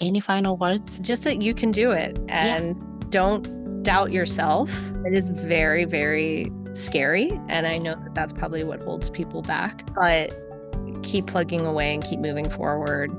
Any final words? Just that you can do it Yeah. and don't doubt yourself. It is very, very scary. And I know that that's probably what holds people back, but keep plugging away and keep moving forward.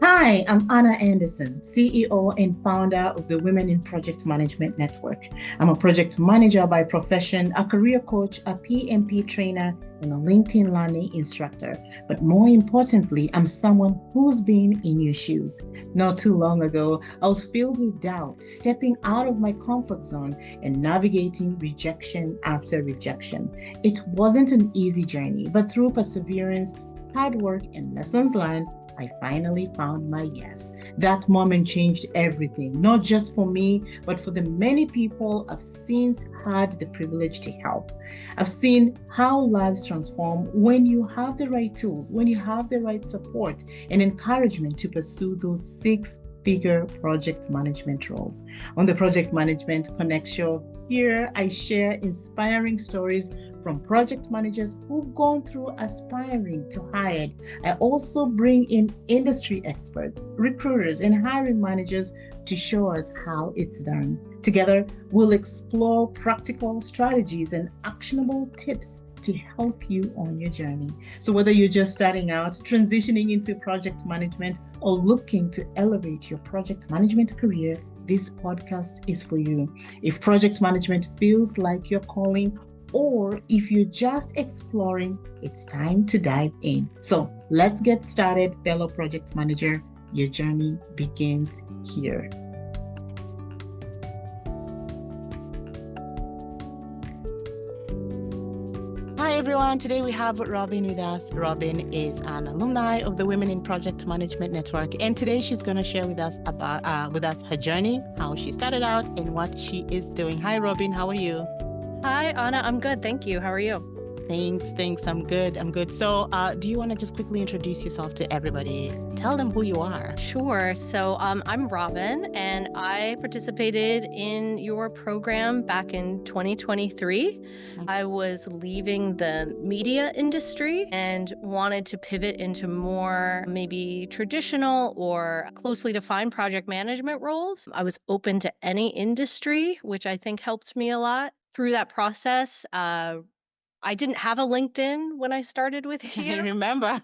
Hi, I'm Anna Anderson, CEO and founder of the Women in Project Management Network. I'm a project manager by profession, a career coach, a PMP trainer, and a LinkedIn learning instructor. But more importantly, I'm someone who's been in your shoes. Not too long ago, I was filled with doubt, stepping out of my comfort zone and navigating rejection after rejection. It wasn't an easy journey, but through perseverance, hard work, and lessons learned, I finally found my yes. That moment changed everything, not just for me, but for the many people I've since had the privilege to help. I've seen how lives transform when you have the right tools, when you have the right support and encouragement to pursue those six-figure project management roles. On the Project Management Connect show, here I share inspiring stories from project managers who've gone through aspiring to hire. I also bring in industry experts, recruiters, and hiring managers to show us how it's done. Together, we'll explore practical strategies and actionable tips to help you on your journey. So whether you're just starting out, transitioning into project management, or looking to elevate your project management career, this podcast is for you. If project management feels like your calling, or if you're just exploring, it's time to dive in. So let's get started, fellow project manager. Your journey begins here. Hi, everyone. Today we have Robyn with us. Robyn is an alumni of the Women in Project Management Network. And today she's going to share with us about her journey, how she started out and what she is doing. Hi, Robyn. How are you? Hi, Anna. I'm good. Thank you. How are you? Thanks. I'm good. So do you want to just quickly introduce yourself to everybody? Tell them who you are. Sure. So I'm Robyn, and I participated in your program back in 2023. I was leaving the media industry and wanted to pivot into more maybe traditional or closely defined project management roles. I was open to any industry, which I think helped me a lot. Through that process, I didn't have a LinkedIn when I started with I you. remember.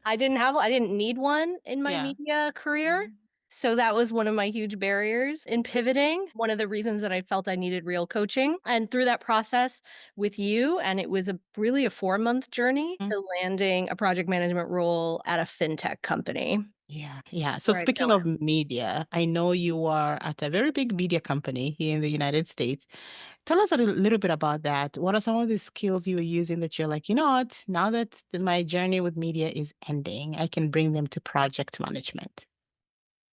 I didn't need one in my Yeah. media career. So that was one of my huge barriers in pivoting. One of the reasons that I felt I needed real coaching. And through that process with you, and it was really a 4-month journey to landing a project management role at a fintech company. Yeah. So Where I speaking fell of media, I know you are at a very big media company here in the United States. Tell us a little bit about that. What are some of the skills you were using that you're like, you know what, now that my journey with media is ending, I can bring them to project management?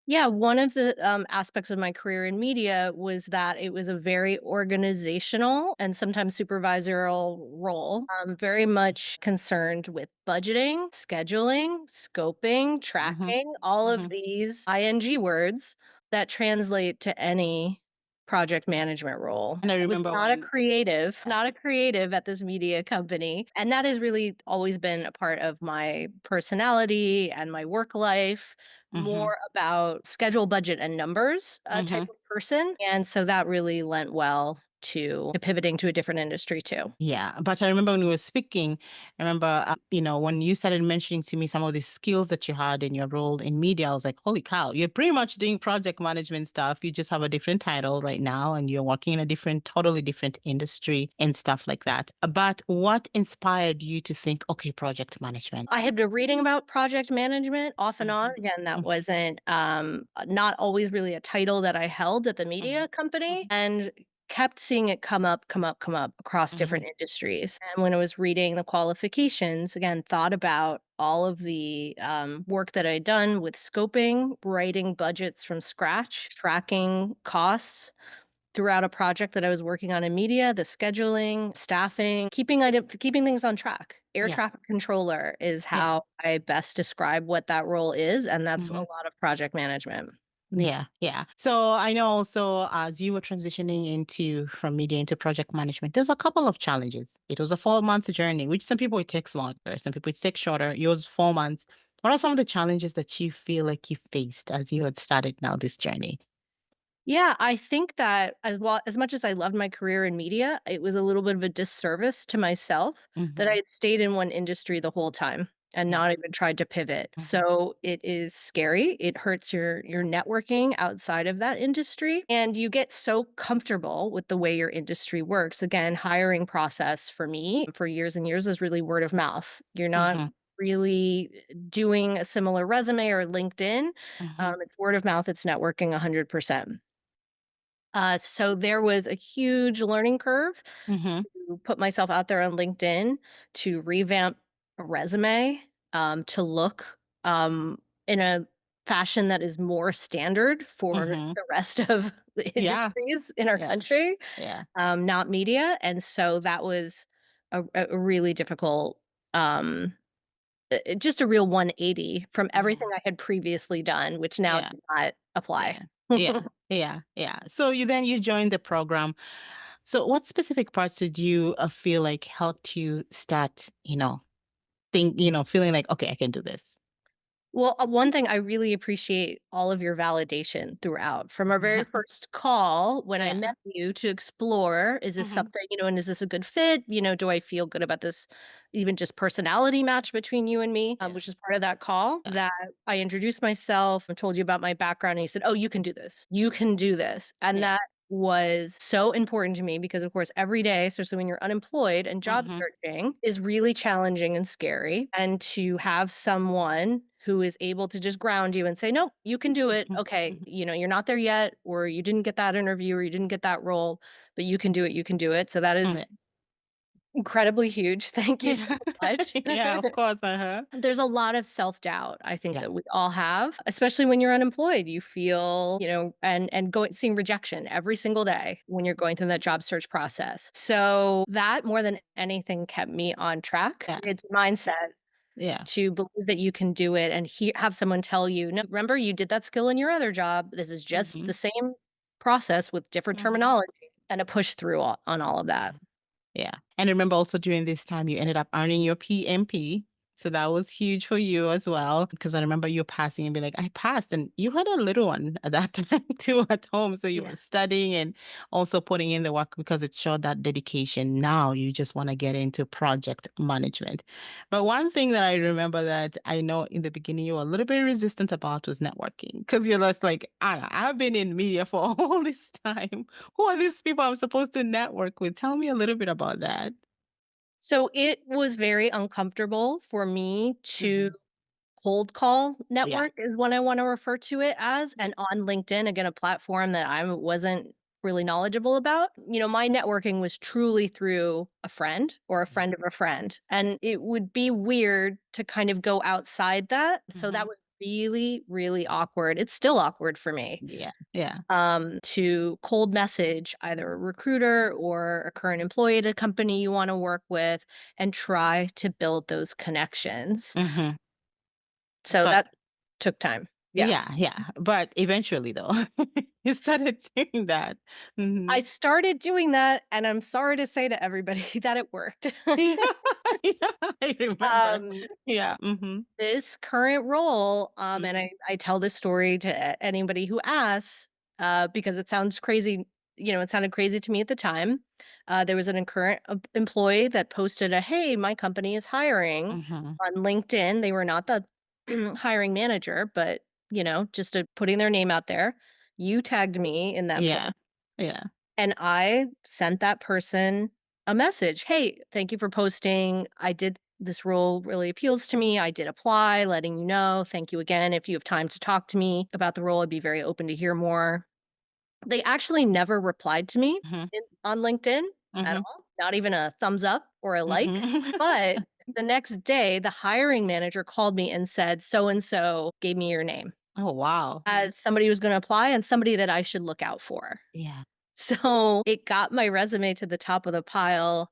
Yeah, one of the aspects of my career in media was that it was a very organizational and sometimes supervisorial role, very much concerned with budgeting, scheduling, scoping, Hmm. tracking, all of Hmm. these ing words that translate to any project management role. And I I was remember not a when, creative, not a creative at this media company. And that has really always been a part of my personality and my work life, hmm more about schedule, budget, and numbers type hmm of person. And so that really lent well to pivoting to a different industry too. Yeah, but I remember when we were speaking, I remember, when you started mentioning to me some of the skills that you had in your role in media, I was like, holy cow, you're pretty much doing project management stuff. You just have a different title right now and you're working in a totally different industry and stuff like that. But what inspired you to think, okay, project management? I had been reading about project management off and on. Again, that wasn't not always really a title that I held at the media company, and kept seeing it come up across different industries. And when I was reading the qualifications, again, thought about all of the work that I'd done with scoping, writing budgets from scratch, tracking costs throughout a project that I was working on in media, the scheduling, staffing, keeping things on track. Air Yeah. traffic controller is Yeah. how I best describe what that role is, and that's a Mhm. lot of project management. Yeah. So I know also as you were transitioning into from media into project management, there's a couple of challenges. It was a 4-month journey, which some people it takes longer, some people it takes shorter. Yours 4 months. What are some of the challenges that you feel like you faced as you had started now this journey? Yeah, I think that as much as I loved my career in media, it was a little bit of a disservice to myself that I Mhm. had stayed in one industry the whole time and Yeah. not even tried to pivot. Mhm. So it is scary. It hurts your networking outside of that industry, and you get so comfortable with the way your industry works. Again, hiring process for me for years and years is really word of mouth. You're not Mhm. really doing a similar resume or LinkedIn. Mhm. It's word of mouth, it's networking 100%. So there was a huge learning curve Mhm. to put myself out there on LinkedIn, to revamp a resume, to look in a fashion that is more standard for Mhm. the rest of the Yeah. industries in our Yeah. country, Yeah. not media. And so that was a really difficult, um, just a real 180 from everything Yeah. I had previously done, which now Yeah. did not apply. Yeah. Yeah. Yeah. Yeah. So you joined the program. So what specific parts did you feel like helped you start, feeling like, okay, I can do this? Well, one thing I really appreciate all of your validation throughout. From our very first call, when I Yeah. met you to explore, is this Hmm. something, and is this a good fit? Do I feel good about this, even just personality match between you and me, Yeah. which is part of that call, Yeah. that I introduced myself and told you about my background. And you said, oh, you can do this. You can do this. And Yeah. that was so important to me because, of course, every day, especially when you're unemployed and job Hmm. searching, is really challenging and scary. And to have someone who is able to just ground you and say, no, you can do it. Okay, Hmm. you're not there yet, or you didn't get that interview, or you didn't get that role, but you can do it. You can do it. So that is Yeah. incredibly huge. Thank you so Yeah. much. Yeah, of course. Uh-huh. There's a lot of self-doubt, I think, Yeah. that we all have, especially when you're unemployed. You feel, and going seeing rejection every single day when you're going through that job search process. So that more than anything kept me on track. Yeah. It's mindset Yeah. to believe that you can do it and have someone tell you, no, remember you did that skill in your other job. This is just Hmm. the same process with different Hmm. terminology, and to push through on all of Yeah. that. Yeah. And remember also during this time, you ended up earning your PMP. So that was huge for you as well. Because I remember you passing and be like, I passed. And you had a little one at that time too at home. So you were Yeah. studying and also putting in the work because it showed that dedication. Now you just want to get into project management. But one thing that I remember that I know in the beginning you were a little bit resistant about was networking. Because you're just like, Anna, I've been in media for all this time. Who are these people I'm supposed to network with? Tell me a little bit about that. So it was very uncomfortable for me to Mhm. cold call Yeah. network is what I want to refer to it as. Yeah. And on LinkedIn, again, a platform that I wasn't really knowledgeable about. My networking was truly through a friend or a Yeah. friend of a friend. And it would be weird to kind of go outside that. So that Mhm. was really, really awkward. It's still awkward for me. Yeah. Yeah. To cold message either a recruiter or a current employee at a company you want to work with and try to build those connections. Mhm. So But that took time. Yeah. yeah, yeah. But eventually though, you started doing that. I Mhm. started doing that, and I'm sorry to say to everybody that it worked. Yeah. Yeah, I remember. Um, Yeah. Mhm. this current role, and Mhm. I tell this story to anybody who asks, because it sounds crazy. It sounded crazy to me at the time. There was an current employee that posted "Hey, my company is hiring" Mhm. on LinkedIn. They were not the hiring manager, but just putting their name out there. You tagged me in that post. Yeah. Yeah. And I sent that person a message. Hey, thank you for posting. This role really appeals to me. I did apply, letting you know. Thank you again. If you have time to talk to me about the role, I'd be very open to hear more. They actually never replied to me Mhm. on LinkedIn at Mhm. all, not even a thumbs up or a like. Mhm. But the next day, the hiring manager called me and said, so and so gave me your name Oh, wow. as somebody who's going to apply and somebody that I should look out for. Yeah. So, it got my resume to the top of the pile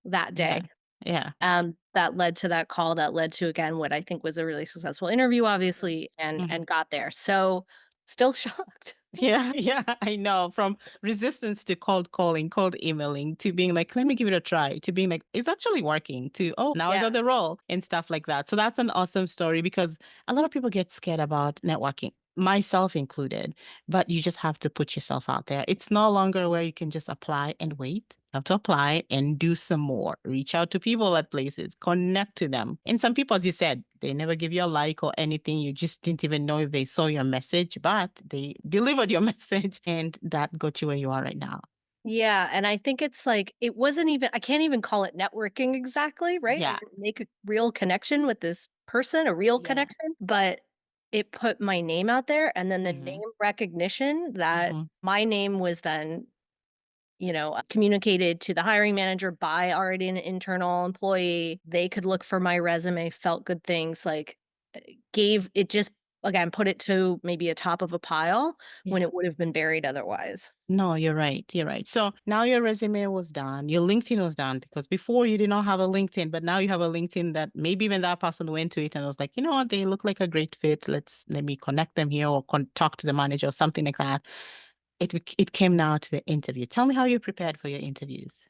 that day. Yeah. Yeah. That led to that call, that led to, again, what I think was a really successful interview, obviously, and Mhm. got there. So, still shocked. Yeah, yeah, I know. From resistance to cold calling, cold emailing, to being like, let me give it a try, to being like, it's actually working, to, oh, now I Yeah. got the role and stuff like that. So that's an awesome story because a lot of people get scared about networking, myself included, but you just have to put yourself out there. It's no longer where you can just apply and wait. You have to apply and do some more. Reach out to people at places, connect to them. And some people, as you said, they never give you a like or anything. You just didn't even know if they saw your message, but they delivered your message and that got you where you are right now. Yeah, and I think it's like it wasn't even I can't even call it networking exactly, right? I Yeah. didn't make a real connection with this person, a real Yeah. connection, but it put my name out there and then the Mm-hmm. name recognition that Mm-hmm. my name was then, communicated to the hiring manager by already an internal employee. They could look for my resume, felt good things, like gave it just again put it to maybe a top of a pile when Yeah. it would have been buried otherwise. No, you're right. You're right. So now your resume was done. Your LinkedIn was done because before you did not have a LinkedIn, but now you have a LinkedIn that maybe even that person went to it and was like, you know what, they look like a great fit. Let me connect them here or talk to the manager or something like that. It came now to the interview. Tell me how you prepared for your interviews.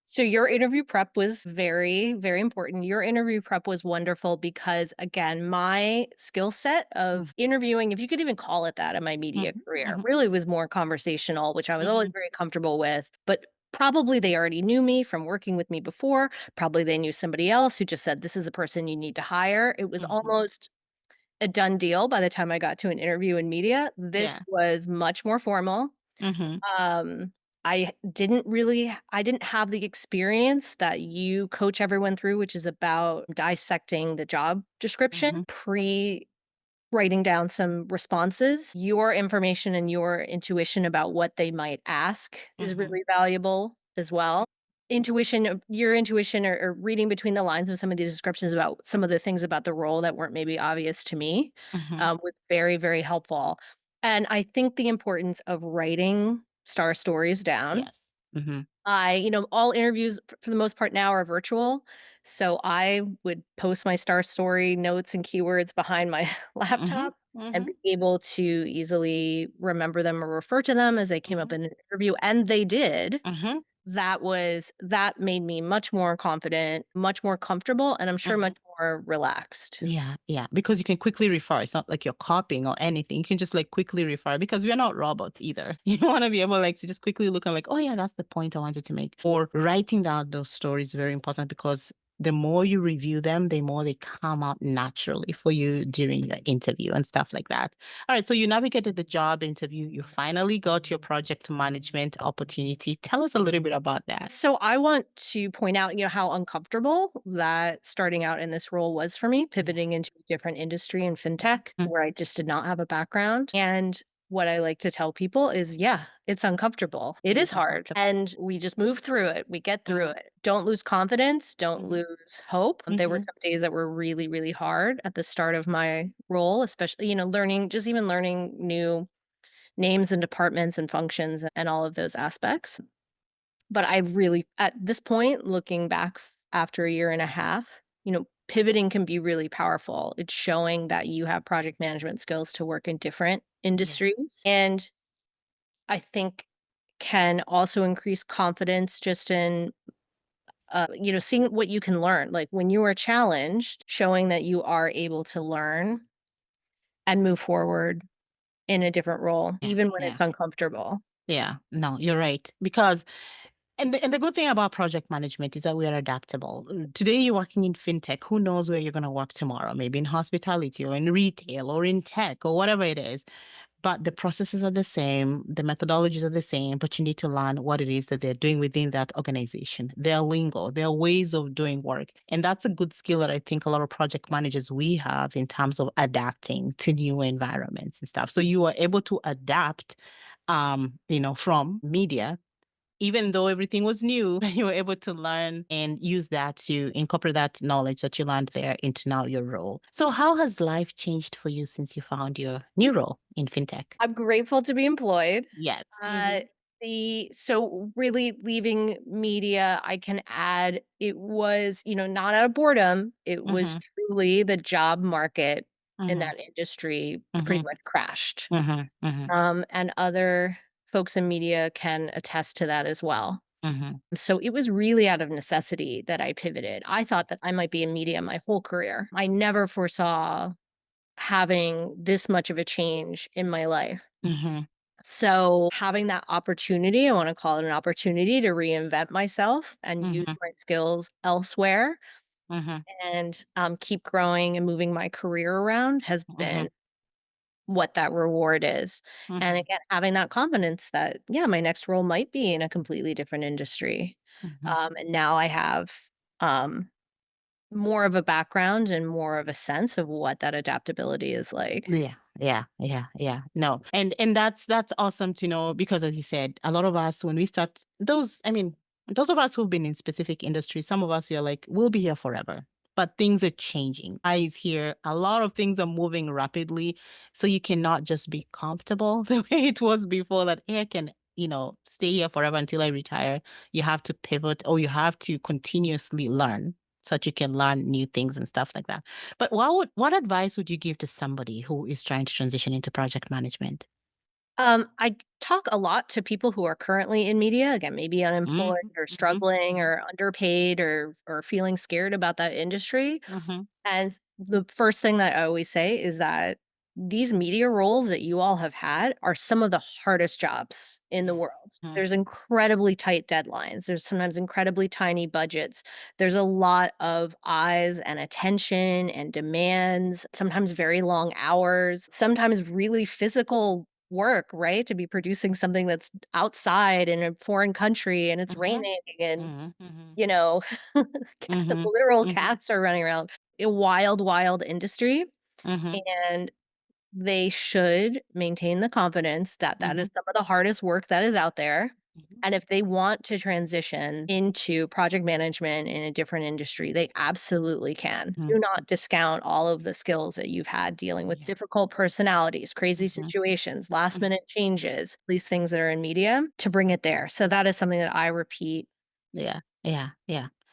So your interview prep was very, very important. Your interview prep was wonderful because again, my skill set of interviewing, if you could even call it that in my media Mm-hmm. career, Mm-hmm. really was more conversational, which I was always Mm-hmm. very comfortable with. But probably they already knew me from working with me before. Probably they knew somebody else who just said, this is the person you need to hire. It was Mm-hmm. almost a done deal by the time I got to an interview in media. This Yeah. was much more formal. Mm-hmm. Um, I didn't have the experience that you coach everyone through, which is about dissecting the job description, Mm-hmm. pre writing down some responses. Your information and your intuition about what they might ask is Mm-hmm. really valuable as well. Your intuition or reading between the lines of some of these descriptions about some of the things about the role that weren't maybe obvious to me Mm-hmm. was very, very helpful. And I think the importance of writing star stories down. Yes. Mm-hmm. All interviews for the most part now are virtual. So I would post my star story notes and keywords behind my Mm-hmm. laptop and Mm-hmm. be able to easily remember them or refer to them as they came up Mm-hmm. in an interview. And they did. Mm-hmm. That made me much more confident, much more comfortable, and I'm sure Mm-hmm. much more relaxed. Yeah, yeah, because you can quickly refer. It's not like you're copying or anything. You can just like quickly refer because we're not robots either. You want to be able like to just quickly look and like, oh yeah, that's the point I wanted to make. Or writing down those stories is very important because the more you review them, the more they come out naturally for you during your interview and stuff like that. All right, so you navigated the job interview. You finally got your project management opportunity. Tell us a little bit about that. So I want to point out, how uncomfortable that starting out in this role was for me, Yeah. pivoting into a different industry in fintech Mm. where I just did not have a background. And what I like to tell people is, yeah, it's uncomfortable. It It is is hard. uncomfortable. And we just move through it. We get through Mm-hmm. it. Don't lose confidence. Don't Mm-hmm. lose hope. There were Mm-hmm. some days that were really, really hard at the start of my role, especially, learning new names and departments and functions and all of those aspects. But I really at this point, looking back after a year and a half, pivoting can be really powerful. It's showing that you have project management skills to work in different Yeah. industries, and I think can also increase confidence just in, seeing what you can learn. Like, when you are challenged, showing that you are able to learn and move forward in a different role, Yeah. even when Yeah. it's uncomfortable. Yeah, no, you're right. Because and the good thing about project management is that we are adaptable. Today you're working in fintech. Who knows where you're going to work tomorrow? Maybe in hospitality or in retail or in tech or whatever it is. But the processes are the same, the methodologies are the same, but you need to learn what it is that they're doing within that organization, their lingo, their ways of doing work. And that's a good skill that I think a lot of project managers we have in terms of adapting to new environments and stuff. So you are able to adapt from media, even though everything was new, you were able to learn and use that to incorporate that knowledge that you learned there into now your role. So how has life changed for you since you found your new role in fintech? I'm grateful to be employed. Yes. Uh, so really leaving media, I can add it was, not out of boredom. It was Mm-hmm. truly the job market in Mhm. that industry pretty Mhm. much crashed. Mhm. Mhm. And other folks in media can attest to that as well. Mhm. So it was really out of necessity that I pivoted. I thought that I might be in media my whole career. I never foresaw having this much of a change in my life. Mhm. So having that opportunity, I want to call it an opportunity to reinvent myself and use Mhm. my skills elsewhere Mhm. and keep growing and moving my career around has been Mhm. what that reward is. And Mhm. again, having that confidence that, yeah, my next role might be in a completely different industry. Mhm. And now I have um, more of a background and more of a sense of what that adaptability is like. Yeah. No. And that's awesome to know because as you said, a lot of us when we start those of us who've been in specific industries, some of us we are like, we'll be here forever. But things are changing. Eyes here, a lot of things are moving rapidly. So you cannot just be comfortable the way it was before that I can, stay here forever until I retire. You have to pivot or you have to continuously learn so that you can learn new things and stuff like that. But what advice would you give to somebody who is trying to transition into project management? I talk a lot to people who are currently in media, again, maybe Mhm, unemployed or mhm, struggling or underpaid or feeling scared about that industry. mhm, And the first thing that I always say is that these media roles that you all have had are some of the hardest jobs in the world. mhm, There's incredibly tight deadlines. There's sometimes incredibly tiny budgets. There's a lot of eyes and attention and demands, sometimes very long hours, sometimes really physical work, right? To be producing something that's outside in a foreign country and it's mhm, raining and, mhm, mhm, you know, mhm, literal mhm, cats are running around. A wild, wild industry, mhm, and they should maintain the confidence that that mhm, is some of the hardest work that is out there. mhm, And if they want to transition into project management in a different industry, they absolutely can. mhm. Do not discount all of the skills that you've had dealing with Yeah. difficult personalities, crazy Mhm, situations, last mhm. minute changes, these things that are in media to bring it there. So that is something that I repeat. Yeah.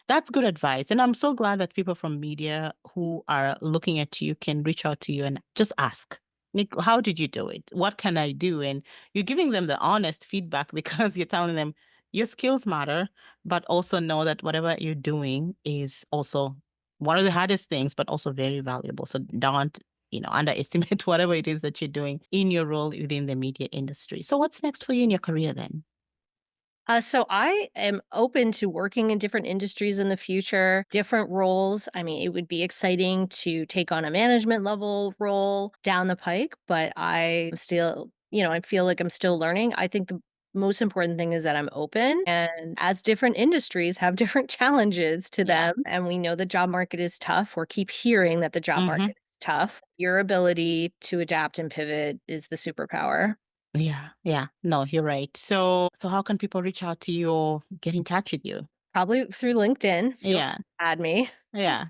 That's good advice. And I'm so glad that people from media who are looking at you can reach out to you and just ask, Nick, how did you do it? What can I do? And you're giving them the honest feedback because you're telling them your skills matter, but also know that whatever you're doing is also one of the hardest things, but also very valuable. So don't, underestimate whatever it is that you're doing in your role within the media industry. So what's next for you in your career then? So I am open to working in different industries in the future, different roles. I mean, it would be exciting to take on a management level role down the pike, but I still, I feel like I'm still learning. I think the most important thing is that I'm open and as different industries have different challenges to Yeah. them and we know the job market is tough or keep hearing that the job Mm-hmm. market is tough. Your ability to adapt and pivot is the superpower. Yeah. No, you're right. So how can people reach out to you or get in touch with you? Probably through LinkedIn. Feel free Yeah. to add me. Yeah.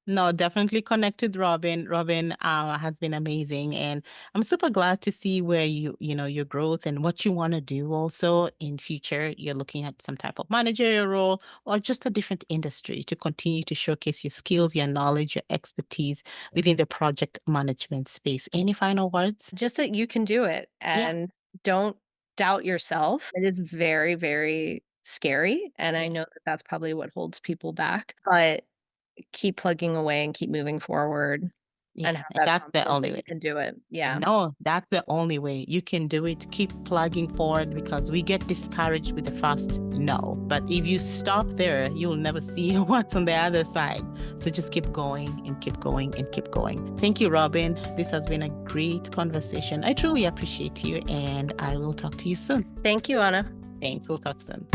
No, definitely connect with Robyn. Robyn has been amazing, and I'm super glad to see where your growth and what you want to do. Also, in future, you're looking at some type of managerial role or just a different industry to continue to showcase your skills, your knowledge, your expertise within the project management space. Any final words? Just that you can do it Yeah. and don't doubt yourself. It is very, very scary, and I Yeah. know that that's probably what holds people back, but keep plugging away and keep moving forward Yeah. and have And that that's the confidence only that way. you can do it. Yeah. No, that's the only way. You can do it. Keep plugging forward because we get discouraged with the first no. But if you stop there, you'll never see what's on the other side. So just keep going and keep going and keep going. Thank you, Robyn. This has been a great conversation. I truly appreciate you and I will talk to you soon. Thank you, Anna. Thanks. We'll talk soon.